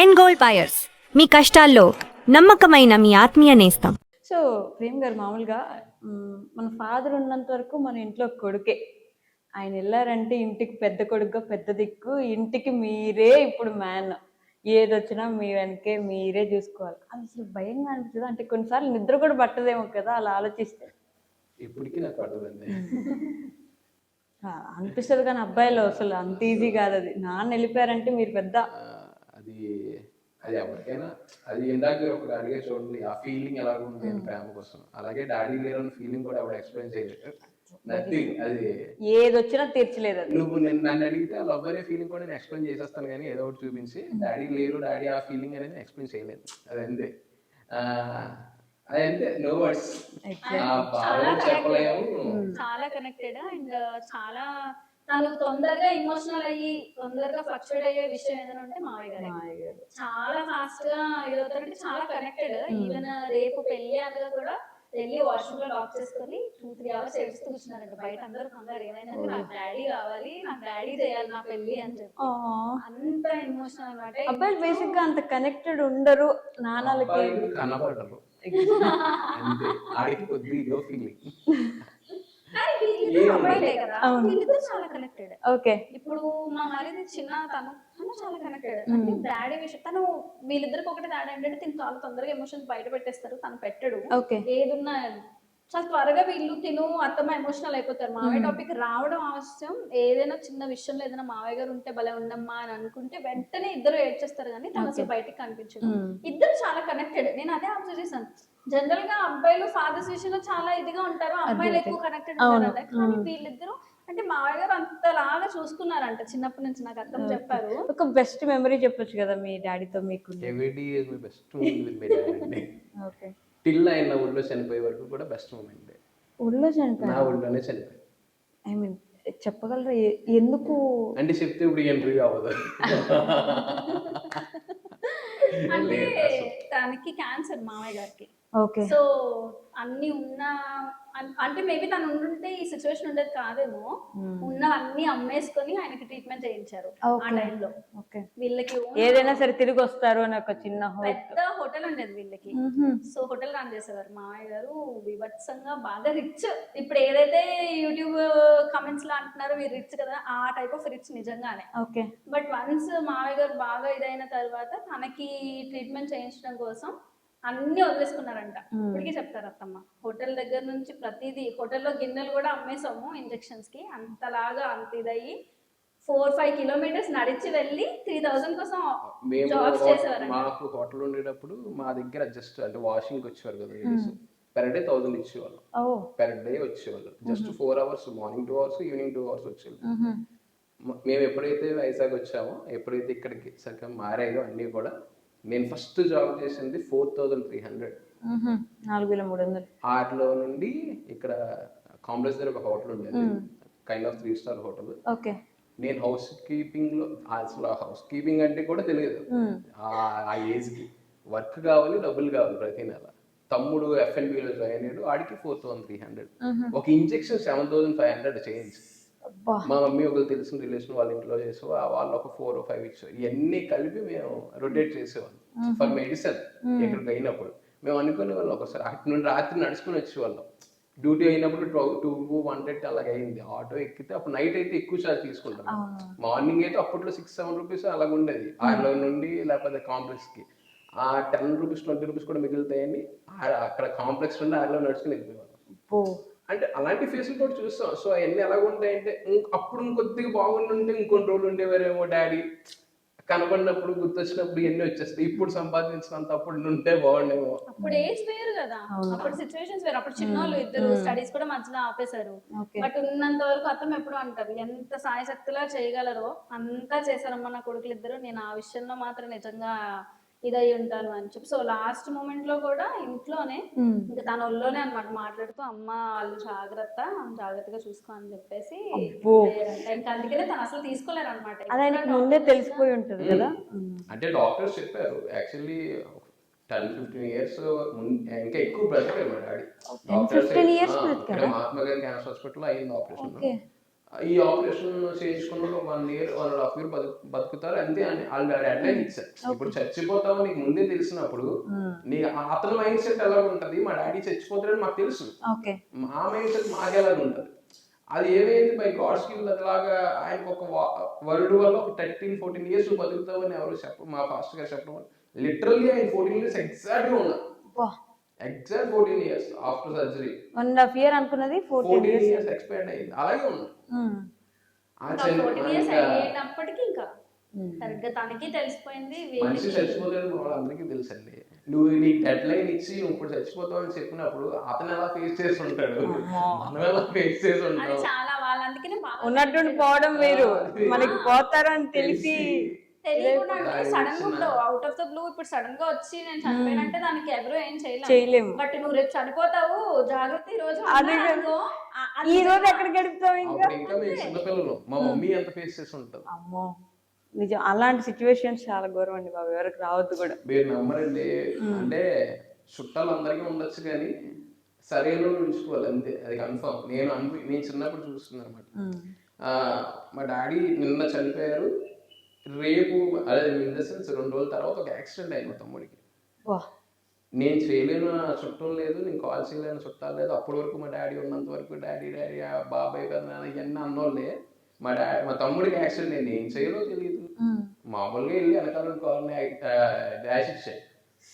End gold buyers, మీ కష్టాల్లో నమ్మకమైన మీ ఆత్మీయ నేస్తం. సో ప్రేమ్ గారు మామూలుగా మన ఫాదర్ ఉన్నంత వరకు మన ఇంట్లో కొడుకే. ఆయన వెళ్ళారంటే ఇంటికి పెద్ద కొడుకుగా పెద్ద దిక్కు, ఇంటికి మీరే ఇప్పుడు మ్యాన్. ఏదొచ్చినా మీ వెనకే మీరే చూసుకోవాలి. అది అసలు భయంగా అనిపిస్తుంది. అంటే కొన్నిసార్లు నిద్ర కూడా పట్టదేమో కదా అలా ఆలోచిస్తే. ఇప్పటికీ నాకు పడదండి. అనిపిస్తుంది కానీ అబ్బాయిలు అసలు అంత ఈజీ కాదు. అది నాన్న వెళ్ళిపోయారంటే మీరు పెద్ద అది అది ఎవరికైనా అది ఇందాక ఒక అడిగే చూడండి, ఆ ఫీలింగ్ ఎలా ఉంది అని ప్రేమ కోసం. అలాగే డాడీ లేరు ఫీలింగ్ కూడా ఎవరు ఎక్స్ప్లెయిన్ చేయలేదు. నథింగ్. అది ఏదొచ్చినా తీర్చలేదు. అది నువ్వు నన్ను అడిగితే ఆ లవ్ అనే ఫీలింగ్ కూడా నేను ఎక్స్ప్లెయిన్ చేసేస్తాను, కానీ ఏదో ఒకటి చూపించి డాడీ లేరు డాడీ ఆ ఫీలింగ్ అనేది ఎక్స్ప్లెయిన్ చేయలేదు. అదంతే. అదంటే నో వర్డ్స్. చెప్పలేము. చాలా కనెక్టెడ్ అండ్ చాలా తను తొందరగా ఎమోషనల్ అయ్యి తొందరగా ఫ్లక్చువేట్ అయ్యే విషయం ఏదైనా ఉంటే మావయ్య గారు చాలా ఫాస్ట్ గా ఏదవుతారంటే చాలా కనెక్టెడ్. ఈవెన్ రేపు పెళ్లి అనగా కూడా వెళ్ళి వాష్రూమ్ లో లాక్ చేసుకొని 2-3 hours ఏడుస్తూ కూర్చున్నారంట. బయట అందరూ కంగారు ఏమైనా నాకు డాడీ కావాలి, నాకు డాడీ చేయాలి నా పెళ్లి అని చెప్పి. అంత ఎమోషనల్ అనమాట. అబ్బాయిలు బేసిక్ గా అంత కనెక్టెడ్ ఉండరు నాన్నలకి, కనపడరు. ఆడికి కొద్దిగా ఫీలింగ్. చాలా కనెక్టెడ్. ఓకే. ఇప్పుడు మా మరిది చిన్న తను చాలా కనెక్టెడ్. అంటే డాడీ విషయం తను వీళ్ళిద్దరికి ఒకటి డాడీ అంటే తిను చాలా తొందరగా ఎమోషన్స్ బయట పెట్టేస్తారు, తను పెట్టడు. ఏదున్నా చాలా త్వరగా వీళ్ళు తిను అత్తమ్మ ఎమోషనల్ అయిపోతారు. మావయ్య టాపిక్ రావడం అవసరం. ఏదైనా చిన్న విషయంలో ఏదైనా మావయ్య గారు ఉంటే భలే ఉండమ్మా అని అనుకుంటే వెంటనే ఇద్దరు ఏడ్చేస్తారు, కానీ తను అసలు బయటకి కనిపించదు. ఇద్దరు చాలా కనెక్టెడ్. నేను అదే అబ్జర్వ్ చేశాను. జనరల్ గా అబ్బాయిలు ఫాదర్స్ విషయంలో చాలా ఇదిగా ఉంటారు, అమ్మాయిలు ఎక్కువ కనెక్టెడ్ ఉంటారంట. కానీ వీళ్ళిద్దరు అంటే మావయ్య గారు అంతలాగా చూసుకున్నారంట చిన్నప్పటి నుంచి. నాకు అర్థం చెప్పారు. ఒక బెస్ట్ మెమరీ చెప్పొచ్చు కదా మీ డాడీతో మీకు? ఓకే. టిల్ ఆయన ఊళ్ళో చనిపోయే వరకు కూడా బెస్ట్ మూమెంట్. ఊళ్ళో చనిపోయి నా ఊళ్ళోనే చనిపోయి. ఐ మీన్ చెప్పగలరా ఎందుకు అంటే చెప్తే ఇప్పుడు ఎంట్రీ అవ్వదు. అంటే తనకి క్యాన్సర్ మావయ్య గారికి. ఓకే. సో అన్ని ఉన్న అంటే మేబీ తను ఉండుంటే ఈ సిచ్యువేషన్ ఉండేది కాదేమో. ఉన్న అన్ని అమ్మేసుకొని ఆయనకి ట్రీట్మెంట్ చేయించారు ఆ టైంలో. వీళ్ళకి ఏదైనా సరే తిరిగి వస్తారు అని ఒక చిన్న పెద్ద హోటల్ ఉండేది వీళ్ళకి. సో హోటల్ రన్ చేసేవారు మావయ్య గారు. విభత్సంగా బాగా రిచ్. ఇప్పుడు ఏదైతే యూట్యూబ్ కమెంట్స్ లో అంటున్నారో మీరు రిచ్ కదా, ఆ టైప్ ఆఫ్ రిచ్ నిజంగానే. ఓకే. బట్ వన్స్ మావయ్య గారు బాగా ఇదైన తర్వాత తనకి ట్రీట్మెంట్ చేయించడం కోసం అన్ని వదిలేసుకున్నారంట. ఇప్పటికీ చెప్తారు అత్తమ్మ. హోటల్ దగ్గర నుంచి ప్రతిదీ, హోటల్లో గిన్నెలు కూడా అమ్మేసాము ఇంజెక్షన్స్ కి. అంతలాగా అంత ఇదయ్యి 4-5 kilometers నడిచి వెళ్ళి 3,000 కోసం జాబ్స్ చేసేవారు. మాకు హోటల్ ఉండేటప్పుడు మా దగ్గర జస్ట్ అంటే వాషింగ్ వచ్చేవారు కదా లేడీస్, పెర్ డే 1,000 ఇచ్చేవాళ్ళు. పెర్ డే వచ్చేవాళ్ళు. Just 4 hours, morning 2 hours, evening 2 hours వచ్చేవాళ్ళు. మేము ఎప్పుడైతే వైజాగ్ వచ్చామో, ఎప్పుడైతే ఇక్కడికి సరిగ్గా మారాయో అన్నీ కూడా, నేను ఫస్ట్ జాబ్ చేసింది 4,300. 4,300. ఆటలో నుండి ఇక్కడ కాంప్లెక్స్ దగ్గర ఒక హోటల్ ఉండేది, kind of 3 star hotel. Okay. నేను హౌస్ కీపింగ్ లో, అసలు హౌస్ కీపింగ్ అంటే కూడా తెలియదు ఆ ఏజ్ కి. వర్క్ కావాలి, డబ్బులు కావాలి ప్రతి నెల. తమ్ముడు FNBలో జాయిన్ అయ్యాడు, ఆడికి 4,300. ఒక ఇంజెక్షన్ 7,500 చేయించి. మా మమ్మీ ఒకరు తెలిసిన రిలేషన్ వాళ్ళ ఇంట్లో చేసే వాళ్ళు ఒక 4 or 5 ఇచ్చారు. ఇవన్నీ కలిపి మేము రొటేట్ చేసేవాళ్ళం ఫర్ మెడిసిన్. ఎక్కడికి అయినప్పుడు మేము అనుకునే వాళ్ళం ఒకసారి అటు నుండి రాత్రి నడుచుకుని వచ్చేవాళ్ళం. డ్యూటీ అయినప్పుడు 2-1 అలాగే అయింది. ఆటో ఎక్కితే అప్పుడు నైట్ అయితే ఎక్కువ ఛార్జ్ తీసుకుంటాం. మార్నింగ్ అయితే అప్పట్లో 6-7 రూపీస్ అలాగ ఉండేది ఆటో నుండి, లేకపోతే కాంప్లెక్స్ కి. ఆ 10 రూపీస్ 20 రూపీస్ కూడా మిగులుతాయని అక్కడ కాంప్లెక్స్ నుండి ఆటలో నడుచుకుని వెళ్ళిపోయేవాళ్ళం. అంటే అలాంటి ఫేసులు కూడా చూస్తాం. సో అవన్నీ ఎలాగ ఉంటాయంటే, అప్పుడు ఇంకొద్దిగా బాగుండుంటే ఇంకొన్ని రోజులు ఉండేవారేమో డాడీ. కనబడినప్పుడు గుర్తొచ్చినప్పుడు ఇవన్నీ వచ్చేస్తాయి. ఇప్పుడు సంపాదించినంత అప్పుడు ఉంటే బాగుండేమో. అప్పుడు ఏజ్ వేరు కదా, అప్పుడు సిచ్యువేషన్స్ వేరు. అప్పుడు చిన్నోళ్ళు ఇద్దరు స్టడీస్ కూడా మధ్యలో ఆపేశారు. బట్ ఉన్నంత వరకు అర్థం ఎప్పుడు అంటారు, ఎంత సాయశక్తిలా చేయగలరో అంతా చేశారమ్మా నా కొడుకులు ఇద్దరు. నేను ఆ విషయంలో మాత్రం నిజంగా ఇదై ఉంటాను అని చెప్పి. సో లాస్ట్ మూమెంట్ లో కూడా ఇంట్లోనే ఇంకా తన ఒళ్ళోనే అనమాట మాట్లాడుతూ, అమ్మ వాళ్ళు జాగ్రత్తగా చూసుకో అని చెప్పేసి. ఇంకా అందుకనే తను అసలు తీసుకోలేరు అనమాట. ముందే తెలిసిపోయి ఉంటుంది కదా. అంటే డాక్టర్స్ చెప్పారు యాక్చువల్లీ 10-15 years ఇంకా ఎక్కువ బ్రతికారు మా daddy. 15 years Mahatma Gandhi cancer hospital అయింది ఆపరేషన్. ఈ ఆపరేషన్ చేయించుకున్న 1 year 1.5 year బతుకుతారు అంతే అని వాళ్ళు అడ్వైస్ ఇచ్చారు. ఇప్పుడు చచ్చిపోతావు నీకు ముందే తెలిసినప్పుడు నీ అతని మైండ్ సెట్ ఎలా ఉంటది, మా డాడీ చచ్చిపోతాడని మాకు తెలుసు, మా మైండ్ సెట్ మాకు ఎలా ఉంటది. అది ఏమైంది బై గాడ్స్ గిఫ్ట్ అట్లాగా ఆయనకు ఒక వరల్డ్ వల్ల ఒక 13-14 years బతుకుతావని ఎవరు మా ఫాస్ట్ గా చెప్పడం. లిటరల్లీ ఆయన 14 years ఎగ్జాక్ట్ గా ఉన్నారు. Exact 14 years after surgery. 1.5 year అనుకున్నది 14 years ఎక్స్పాండ్ అయింది. అలాగే ఉంది. 14 years అయ్యేటప్పటికి ఇంకా సరిగ్గా తనకి తెలిసిపోయింది మనిషి చచ్చిపోతాడు వాళ్ళందరికీ తెలుసండి. నువ్వు నీకు డెడ్ లైన్ ఇచ్చి నువ్వు ఇప్పుడు చచ్చిపోతావు అని చెప్పినప్పుడు అతను ఎలా ఫేస్ చేసి ఉంటాడు, మనం ఎలా ఫేస్ చేసి ఉంటాం. చాలా వాళ్ళందుకనే ఉన్నట్టుండి పోవడం వేరు, మనకి పోతారని తెలిసి తెలియకుండా సడన్ గా అవుట్ ఆఫ్ ద బ్లూ ఇప్పుడు సడన్ గా వచ్చి నేను చనిపోయానంటే దానికి ఎవరు ఏం చేయలేము. బట్ నువ్వు రేపు చనిపోతావు జాగ్రత్త ఈ రోజు ఈ రోజు ఎక్కడ గడుపుతావు ఇంకా మేము చిన్నపిల్లలు, మా మమ్మీ ఎంత ఫేస్ చేసి ఉంటాం. అమ్మో నిజం, అలాంటి సిచ్యువేషన్స్ చాలా ఘోరం అండి బాబు, ఎవరికి రావద్దు కూడా. మీరు నమ్మరండి, అంటే చుట్టాలు అందరికీ ఉండొచ్చు కానీ సరైన ఉంచుకోవాలి అంతే, అది కన్ఫర్మ్. నేను చిన్నప్పుడు చూస్తున్నాను అనమాట. మా డాడీ నిన్న చనిపోయారు, రేపు అదే ఇన్ ద సెన్స్ 2 రోజుల తర్వాత ఒక యాక్సిడెంట్ అయింది మా తమ్ముడికి. నేను చేయలేను చుట్టం లేదు, నేను కాల్ చేయలేను చుట్టాలు లేదు. అప్పటి వరకు మా డాడీ ఉన్నంత వరకు డాడీ బాబాయ్ కదా ఇవన్నీ అన్నోళ్ళే. మా తమ్ముడికి యాక్సిడెంట్ అయింది, ఏం చేయాలో తెలియదు. మామూలుగా వెళ్ళి వెనకాల కార్ని డాష్ ఇచ్చాయి,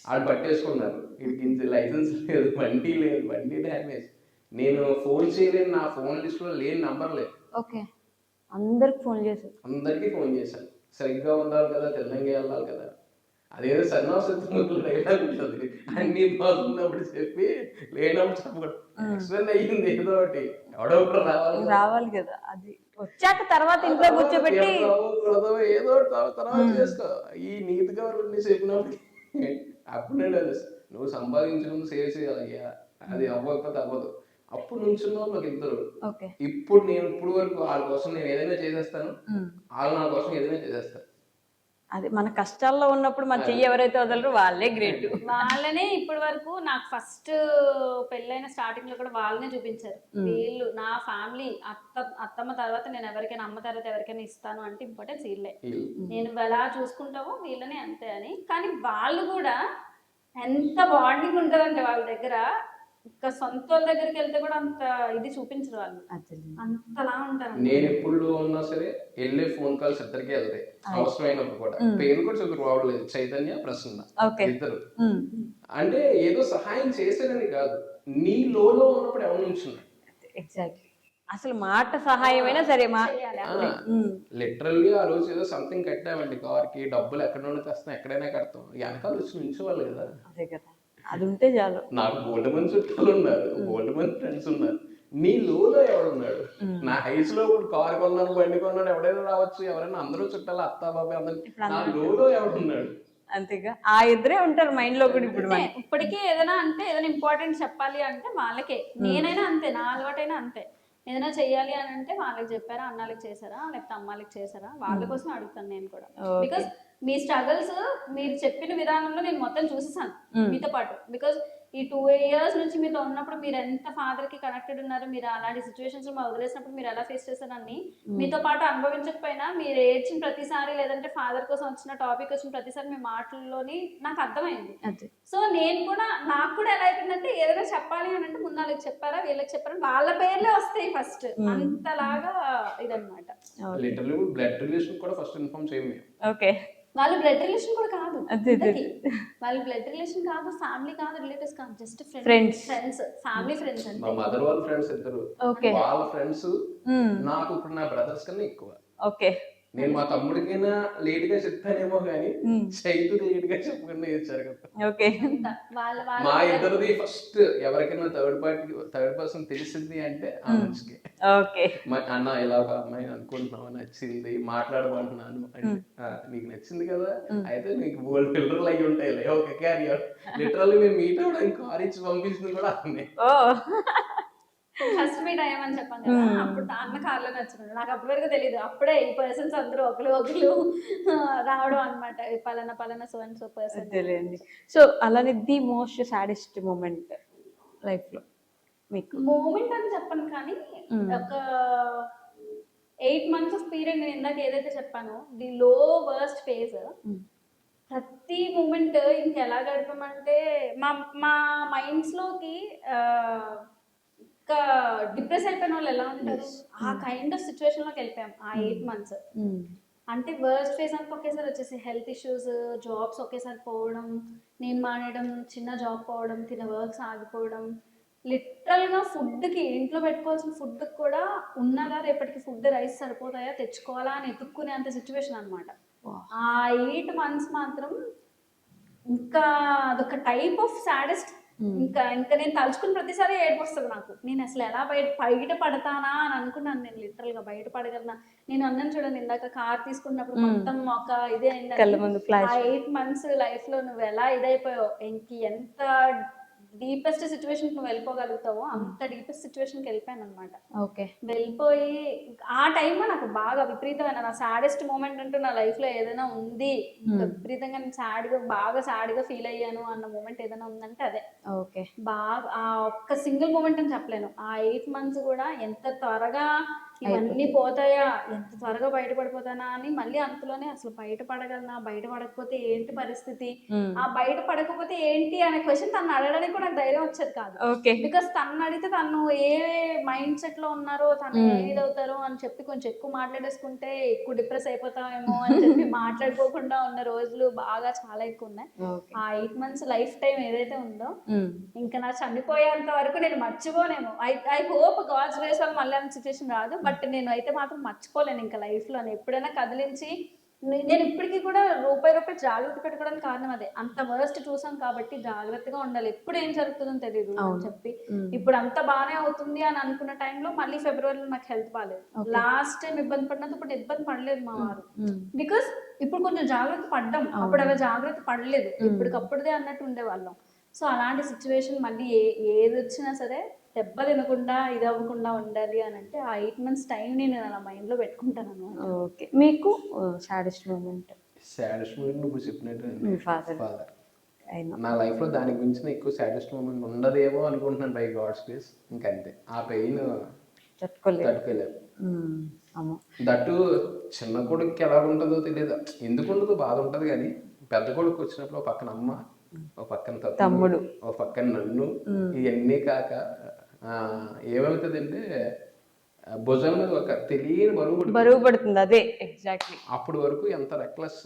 వాళ్ళు పట్టేసుకున్నారు. వీడికి లైసెన్స్ లేదు, బండి లేదు, బండి డ్యామేజ్. నేను ఫోన్ చేయలేను, నా ఫోన్ లిస్ట్ లో లేని నంబర్ లేదు. అందరికి ఫోన్ చేశాను. సరిగ్గా ఉండాలి కదా, తెలంగాణ వెళ్ళాలి కదా, అదేదో సన్నాసత్తులు డైలాగ్ ఉంటుంది, అన్ని బాగున్నప్పుడు చెప్పి లేనప్పుడు చెప్పకూడదు. యాక్సిడెంట్ అయ్యింది ఏదో ఒకటి, ఎవడో ఒకటి రావాలి కదా, అది వచ్చాక తర్వాత ఇంట్లో కూర్చోబెట్టి ఏదో తర్వాత చేసుకో. ఈ నీతి గవర్నమెంట్ చెప్పినప్పుడు అప్పుడు నేను నువ్వు సంపాదించడం సేవ్ చేయాలయ్యా, అది అవ్వకపోతే అవ్వదు. అప్పుడు నుంచున్నావు మాకు ఇద్దరు. ఇప్పుడు ఇప్పుడు వరకు వాళ్ళ కోసం నేను ఏదైనా చేసేస్తాను, వాళ్ళు నా కోసం ఏదైనా చేసేస్తారు. అది మన కష్టాల్లో ఉన్నప్పుడు మన చెయ్యి ఎవరైతే వదలరు వాళ్ళే గ్రేట్. వాళ్ళనే ఇప్పటి వరకు నాకు ఫస్ట్ పెళ్ళైన స్టార్టింగ్ లో కూడా వాళ్ళనే చూపించారు. వీళ్ళు నా ఫ్యామిలీ అత్తమ్మ తర్వాత నేను ఎవరికైనా, అమ్మ తర్వాత ఎవరికైనా ఇస్తాను అంటే ఇంపార్టెన్స్ వీళ్ళే. నేను ఎలా చూసుకుంటావో వీళ్ళనే అంతే అని. కానీ వాళ్ళు కూడా ఎంత బాండింగ్ ఉంటుందంటే వాళ్ళ దగ్గర, ఇంకా సొంత దగ్గరికి వెళ్తే కూడా అంత ఇది చూపించరు వాళ్ళు, అంతలా ఉంటారు. నేను ఎప్పుడు ఉన్నా సరే వెళ్ళే ఫోన్ కాల్స్ ఇద్దరికి వెళ్తాయి, అవసరమైనప్పుడు కూడా. పేరు కూడా చదువు రావట్లేదు, చైతన్య ప్రసన్న ఇద్దరు. అంటే ఏదో సహాయం చేసేదని కాదు, నీ లోలో ఉన్నప్పుడు ఎవరి నుంచి ఎగ్జాక్ట్లీ అసలు మాట సహాయమైనా సరే లిటరల్లీ ఆ రోజు ఏదో సంథింగ్ కట్టామండి కార్కి, డబ్బులు ఎక్కడ నుండి తెస్తాం, ఎక్కడైనా కడతాం, వెనకాల వచ్చి నుంచోవాలి కదా. అదే కదా, అది ఉంటే చాలు. నాకు బోల్డ్ మంది చుట్టాలు ఉన్నారు, బోల్డ్ మంది ఫ్రెండ్స్ ఉన్నారు. నీ లోలో ఎవడున్నాడు? నా హైస్ లో ఇప్పుడు కారు కొన్నాను, బండి కొన్నాను, ఎవడైనా రావచ్చు, ఎవరైనా అందరూ చుట్టాలు, అత్త బాబాయ్ అందరూ. నా లోలో ఎవడున్నాడు? అంతేగా, ఆ ఇద్దరే ఉంటారు మైండ్ లో కూడా. ఇప్పుడు ఇప్పటికీ ఏదైనా అంటే ఏదైనా ఇంపార్టెంట్ చెప్పాలి అంటే వాళ్ళకే. నేనైనా అంతే, నా అలవాటైనా అంతే. ఏదైనా చెయ్యాలి అని అంటే వాళ్ళకి చెప్పారా, అన్నాళ్ళకి చేశారా, లేకపోతే అమ్మాళ్ళకి చేశారా, వాళ్ళ కోసం అడుగుతాను నేను కూడా. బికాస్ మీ స్ట్రగల్స్ మీరు చెప్పిన విధానంలో నేను మొత్తం చూసేసాను మీతో పాటు. బికాస్ ఈ 2 years నుంచి మీతో ఉన్నప్పుడు మీరు ఎంత ఫాదర్ కి కనెక్టెడ్ ఉన్నారు, మీరు అలాంటి సిచ్యువేషన్స్ లో వదిలేసినప్పుడు మీరు ఎలా ఫేస్ చేశారని మీతో పాటు అనుభవించకపోయినా, మీరు ఏడ్చిన ప్రతిసారి లేదంటే ఫాదర్ కోసం వచ్చిన టాపిక్ వచ్చిన ప్రతిసారి మీ మాటల్లోని నాకు అర్థమైంది. సో నేను కూడా, నాకు కూడా ఎలా అయిపోయిందంటే ఏదైనా చెప్పాలి అని అంటే ముందు వాళ్ళకి చెప్పారా వీళ్ళకి చెప్పారా, వాళ్ళ పేర్లే వస్తాయి ఫస్ట్, అంతలాగా ఇదన్నమాట. బ్లడ్ రిలేషన్ కూడా ఫస్ట్ ఇన్ఫార్మ్ చేయం. ఓకే, వాళ్ళు బ్లడ్ రిలేషన్ కూడా కాదు, వాళ్ళు బ్లడ్ రిలేషన్ కాదు, ఫ్యామిలీ కాదు, రిలేటివ్స్ కాదు, జస్ట్ ఫ్రెండ్స్, ఫ్యామిలీ ఫ్రెండ్స్. మా మదర్ వాళ్ళ ఫ్రెండ్స్ ఇద్దరు, వాళ్ళ ఫ్రెండ్స్ నాకు ఇప్పుడు నా బ్రదర్స్ కన్నా ఎక్కువ. ఓకే, నేను మా తమ్ముడికైనా లేట్ గా చెప్తానేమో గానీ చైతు లేట్ గా చెప్పకుండా చేశారు కదా. ఓకే, మా ఇద్దరిది ఫస్ట్ ఎవరికైనా థర్డ్ పర్సన్ తెలిసింది అంటే ఆ మనిషికి. ఓకే, అన్న ఇలా ఒక అమ్మాయి అనుకుంటున్నావు, నచ్చింది, మాట్లాడమంటున్నాను అంటే నీకు నచ్చింది కదా, అయితే నీకు బోల్డ్ పిల్లర్లు అయ్యి ఉంటాయి, ఓకే క్యారియర్. లిటరల్లీ మేము మీట్ అవడానికి కార్ ఇచ్చి పంపించింది కూడా అన్నే. ఫస్ట్ మీట్ అయ్యామని చెప్పాను కదా, అప్పుడు అన్న కార్లో నచ్చుకున్నాడు. నాకు అప్పటి వరకు తెలియదు, అప్పుడే ఈ పర్సన్స్ అందరూ ఒకరు రావడం అనమాట, పలానా సో అండ్ సో పర్సన్ తెలియండి. సో అలానే the most saddest moment life లో మీకు? మూమెంట్ అని చెప్పను కానీ ఒక 8 months ఆఫ్ పీరియడ్ నేను ఇందాక ఏదైతే చెప్పానో ది లో వర్స్ట్ ఫేజ్, ప్రతి మూమెంట్ ఇంకెలా గడిపామంటే మా మా మైండ్స్లోకి ఇంకా డిప్రెస్ అయిపోయిన వాళ్ళు ఎలా ఉంటారు, ఆ కైండ్ ఆఫ్ సిచ్యువేషన్లోకి వెళ్ళిపోయాం ఆ 8 months. అంటే వర్స్ట్ ఫేజ్ అంతా ఒకేసారి వచ్చేసి హెల్త్ ఇష్యూస్, జాబ్స్ ఒకేసారి పోవడం, నేను మానేయడం, చిన్న జాబ్ పోవడం, తిన వర్క్స్ ఆగిపోవడం, లిటరల్గా ఫుడ్కి ఇంట్లో పెట్టుకోవాల్సిన ఫుడ్కి కూడా ఉన్నదా రేపటికి ఫుడ్ రైస్ సరిపోతాయా తెచ్చుకోవాలా అని ఎత్తుక్కునే అంత సిచ్యువేషన్ అనమాట. ఆ 8 months మాత్రం ఇంకా అదొక టైప్ ఆఫ్ సాడెస్ట్. ఇంకా ఇంకా నేను తలుచుకున్న ప్రతిసారి ఏడుపు వస్తుంది నాకు. నేను అసలు ఎలా బయట పడతానా అని అనుకున్నాను. నేను లిటరల్గా బయట పడగలనా. నేను అన్నాను చూడండి ఇందాక, కార్ తీసుకున్నప్పుడు మొత్తం ఒక ఇదే అయింది. ఆ 8 months లైఫ్ లో నువ్వు ఎలా ఇదైపోయావు, ఎంత డీపెస్ట్ సిచ్యువేషన్ నువ్వు వెళ్ళిపోగలుగుతావో అంత డీపెస్ట్ సిచ్యువేషన్కి వెళ్ళిపోయాను అనమాట. ఓకే. వెళ్ళిపోయి ఆ టైంలో నాకు బాగా విపరీతమైన నా సాడెస్ట్ మూమెంట్ అంటూ నా లైఫ్ లో ఏదైనా ఉంది, విపరీతంగా నేను బాగా సాడ్గా ఫీల్ అయ్యాను అన్న మూమెంట్ ఏదైనా ఉందంటే అదే. ఓకే. బాగా ఆ ఒక్క సింగిల్ మూమెంట్ అని చెప్పలేను. ఆ 8 months కూడా ఎంత త్వరగా ఇవన్నీ పోతాయా, ఎంత త్వరగా బయటపడిపోతానా అని మళ్ళీ అంతలోనే అసలు బయటపడగలనా, బయటపడకపోతే ఏంటి పరిస్థితి, ఆ బయటపడకపోతే ఏంటి అనే క్వశ్చన్ తను అడగడానికి కూడా నాకు ధైర్యం వచ్చేది కాదు. బికాస్ తను అడిగితే తను ఏ మైండ్ సెట్ లో ఉన్నారో, తను ఏదవుతారో అని చెప్పి కొంచెం ఎక్కువ మాట్లాడేసుకుంటే ఎక్కువ డిప్రెస్ అయిపోతామేమో అని చెప్పి మాట్లాడుకోకుండా ఉన్న రోజులు బాగా చాలా ఎక్కువ ఉన్నాయి. ఆ 8 months లైఫ్ టైం ఏదైతే ఉందో ఇంకా నా చనిపోయేంత వరకు నేను మర్చిపోలేను. ఐ హోప్ గాడ్స్ గ్రేస్ వల్ల మళ్ళీ అంత సిచ్యువేషన్ రాదు. బట్ నేను అయితే మాత్రం మర్చిపోలేను ఇంకా లైఫ్లో. ఎప్పుడైనా కదిలించి నేను ఇప్పటికీ కూడా రూపాయి జాగ్రత్త పెట్టుకోవడానికి కారణం అదే. అంత వర్స్ట్ చూసాం కాబట్టి జాగ్రత్తగా ఉండాలి, ఎప్పుడు ఏం జరుగుతుందో తెలియదు అని చెప్పి. ఇప్పుడు అంత బాగానే అవుతుంది అని అనుకున్న టైంలో మళ్ళీ ఫిబ్రవరిలో నాకు హెల్త్ బాగాలేదు. లాస్ట్ టైం ఇబ్బంది పడినంత ఇప్పుడు ఇబ్బంది పడలేదు మా వారు. బికాస్ ఇప్పుడు కొంచెం జాగ్రత్త పడ్డాం, అప్పుడు అలా జాగ్రత్త పడలేదు, ఇప్పటికప్పుడుదే అన్నట్టు ఉండేవాళ్ళం. సో అలాంటి సిచ్యువేషన్ మళ్ళీ ఏది వచ్చినా సరే దెబ్బ తినకుండా ఇది అవ్వకుండా ఉండాలి అని అంటే ఆ 8 months టైం నేను అలా మైండ్లో పెట్టుకుంటాను అనమాట. ఓకే. మీకు సాడెస్ట్ మూమెంట్? సాడెస్ట్ మూమెంట్ నువ్వు చెప్పినట్టు మీ ఫాదర్. నా లైఫ్లో దానికి మించిన ఎక్కువ సాడెస్ట్ మూమెంట్ ఉండదేమో అనుకుంటున్నాను బై గాడ్స్ గ్రేస్. ఇంకంతే, ఆ పెయిన్ తట్టుకోలేము. దట్టు చిన్న కొడుకుకి ఎలా ఉంటుందో తెలియదు, ఎందుకు ఉండదు, బాధ ఉంటుంది. కానీ పెద్ద కొడుకు వచ్చినప్పుడు ఒక పక్కన అమ్మ, ఒక పక్కన తమ్ముడు, ఒక పక్కన నన్ను, ఇవన్నీ కాక ఏమవుతుందంటే భుజం మీద ఒక తెలియని బరువు పడుతుంది. అదే ఎగ్జాక్ట్లీ. అప్పుడు వరకు ఎంత రెక్లెస్,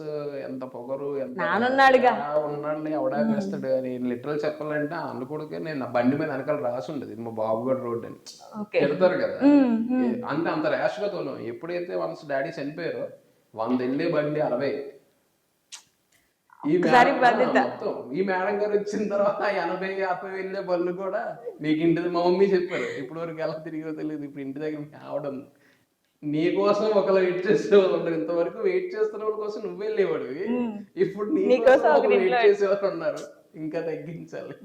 ఎంత పొగరు, ఎంత ఉన్నాడు అవడాకేస్తాడు అని లిటరల్ చెప్పాలంటే అన్న కొడుకే. నేను నా బండి మీద వెనకాల రాసి ఉండదు మా బాబుగడ రోడ్ అని పెడతారు కదా, అంత ర్యాష్ గా తోను. ఎప్పుడైతే వన్స్ డాడీ చనిపోయారో 100 వెళ్ళే బండి 60. ఈ మేడం గారు వచ్చిన తర్వాత 80-50 వెళ్ళే బళ్ళు కూడా నీకు ఇంటి, మా మమ్మీ చెప్పారు ఇప్పుడు వరకు ఎలా తిరిగో తెలియదు, ఇప్పుడు ఇంటి దగ్గర రావడం నీ కోసం ఒకరు వెయిట్ చేసే వాళ్ళు ఉంటారు. ఇంతవరకు వెయిట్ చేస్తున్న వాళ్ళ కోసం నువ్వు వెళ్ళేవాడు, ఇప్పుడు నీ కోసం వెయిట్ చేసేవాళ్ళు ఉన్నారు. ఇంకా తగ్గించాలి.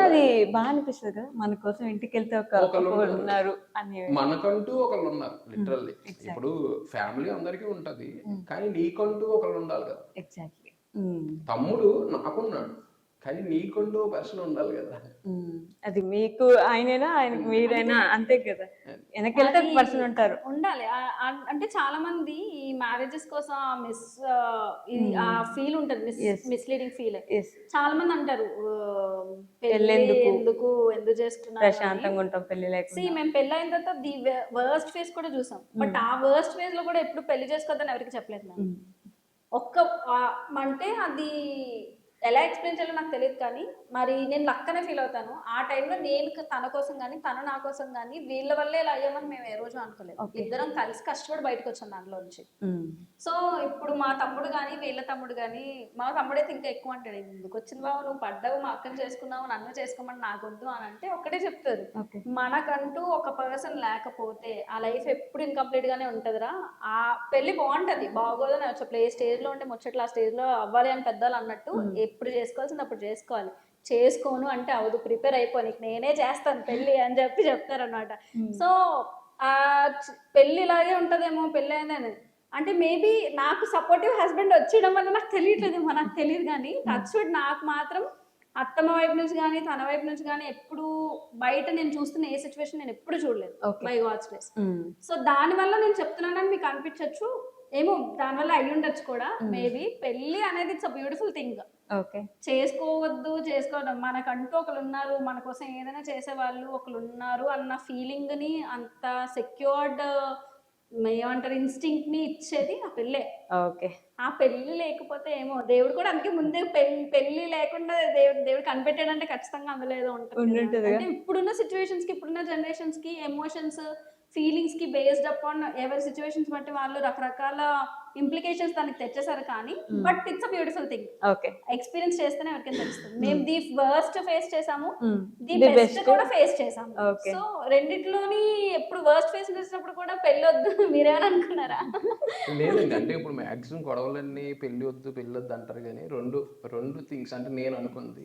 అది బాగా అనిపిస్తుంది కదా, మన కోసం ఇంటికి వెళ్తే ఒకళ్ళు ఉన్నారు అని. మనకంటూ ఒకళ్ళు ఉన్నారు లిటరల్లీ. ఇప్పుడు ఫ్యామిలీ అందరికీ ఉంటది, కానీ నీకంటూ ఒకళ్ళు ఉండాలి కదా. ఎగ్జాక్ట్లీ. తమ్ముడు నాకున్నాడు, కానీ నీకంటూ పర్సన్ ఉండాలి కదా. అది మీకు ఆయనైనా ఆయనకు మీరైనా అంతే కదా, వెనకెళ్తే పర్సన్ ఉంటారు, ఉండాలి. అంటే చాలా మంది ఈ మ్యారేజెస్ కోసం ఆ ఫీల్ ఉంటుంది, మిస్లీడింగ్ ఫీల్. చాలా మంది అంటారు ఎందుకు చేసుకున్నారు, ప్రశాంతంగా ఉంటాం పెళ్లి లేకపోతే. మేము పెళ్లి అయిన తర్వాత ది వర్స్ట్ ఫేజ్ కూడా చూసాం. బట్ ఆ వర్స్ట్ ఫేజ్ లో కూడా ఎప్పుడు పెళ్లి చేసుకోవద్దని ఎవరికి చెప్పలేదు మేము. అంటే అది ఎలా ఎక్స్ప్లెయిన్ చేయాలో నాకు తెలియదు, కానీ మరి నేను లక్కనే ఫీల్ అవుతాను. ఆ టైంలో నేను తన కోసం కానీ తను నా కోసం కానీ వీళ్ళ వల్లే ఇలా అయ్యామని మేము ఏ రోజు అనుకోలేదు. ఇద్దరం కలిసి కష్టపడి బయటకు వచ్చాం దాంట్లో నుంచి. సో ఇప్పుడు మా తమ్ముడు కానీ వీళ్ళ తమ్ముడు కానీ, మా తమ్ముడైతే ఇంకా ఎక్కువ అంటాడు, ఎందుకు వచ్చింది బాబు నువ్వు పడ్డావు, మా అక్కని చేసుకున్నావు, నన్ను చేసుకోమని నాకొద్దు అని అంటే ఒక్కటే చెప్తారు, మనకంటూ ఒక పర్సన్ లేకపోతే ఆ లైఫ్ ఎప్పుడు ఇన్కంప్లీట్ గానే ఉంటుందిరా. ఆ పెళ్లి బాగుంటది బాగోదని చెప్పలే, ఏ స్టేజ్ లో ఉంటే ముచ్చట్లు ఆ స్టేజ్ లో అవ్వాలి అని పెద్దలు అన్నట్టు ఎప్పుడు చేసుకోవాల్సింది అప్పుడు చేసుకోవాలి. చేసుకోను అంటే అవదు, ప్రిపేర్ అయిపో, నీకు నేనే చేస్తాను పెళ్ళి అని చెప్పి చెప్తారనమాట. సో ఆ పెళ్ళి ఇలాగే ఉంటదేమో పెళ్ళి అయిందని అంటే మేబీ నాకు సపోర్టివ్ హస్బెండ్ వచ్చేయడం వల్ల నాకు తెలియట్లేదేమో, నాకు తెలియదు. కానీ టచ్ వుడ్ నాకు మాత్రం అత్తమ్మ వైపు నుంచి కానీ తన వైపు నుంచి కానీ ఎప్పుడు బయట నేను చూస్తున్న ఏ సిచ్యువేషన్ నేను ఎప్పుడు చూడలేదు Okay. By God's grace. So దానివల్ల నేను చెప్తున్నానని మీకు అనిపించవచ్చు, ఏమో దానివల్ల అయ్యి ఉండొచ్చు కూడా మేబీ. పెళ్లి అనేది it's a beautiful thing. Okay. చేసుకోవడం మనకంటూ ఒకరు ఉన్నారు, మన కోసం ఏదైనా చేసేవాళ్ళు ఒకరు ఉన్నారు అన్న ఫీలింగ్ ని, అంత సెక్యూర్డ్ ఏమంటారు ఇన్స్టింక్ట్ ని ఇచ్చేది ఆ పెళ్ళే. ఓకే. ఆ పెళ్లి లేకపోతే ఏమో దేవుడు కూడా అందుకే ముందే పెళ్లి లేకుండా దేవుడు కనిపెట్టాడంటే ఖచ్చితంగా అందులో ఏదో ఉంటుంది. అంటే ఇప్పుడున్న సిచ్యువేషన్స్ కి, ఇప్పుడున్న జనరేషన్స్ కి ఎమోషన్స్ ఫీలింగ్స్ కి బేస్డ్ అపాన్ ఎవరి సిచ్యువేషన్స్ బట్టి వాళ్ళు రకరకాల ఇంప్లికేషన్స్ దానికి తెచ్చేసారు. కానీ but it's a beautiful thing. Okay. Experience చేస్తేనే ఎవరికైనా తెలుస్తుంది. మేము ది వర్స్ట్ ఫేస్ చేసాము, ది The బెస్ట్ best. కూడా ఫేస్ చేసాము. Okay. సో రెండిట్లోని ఎప్పుడు వర్స్ట్ ఫేస్ చేసినప్పుడు కూడా పెళ్ళి వద్దు మీరేమని అనుకున్నారా? లేదండి, అంటే ఇప్పుడు మాక్సిమం గొడవలన్నీ పెళ్లి వద్దు అంటారు కానీ రెండు థింగ్స్ అంటే నేను అనుకుంది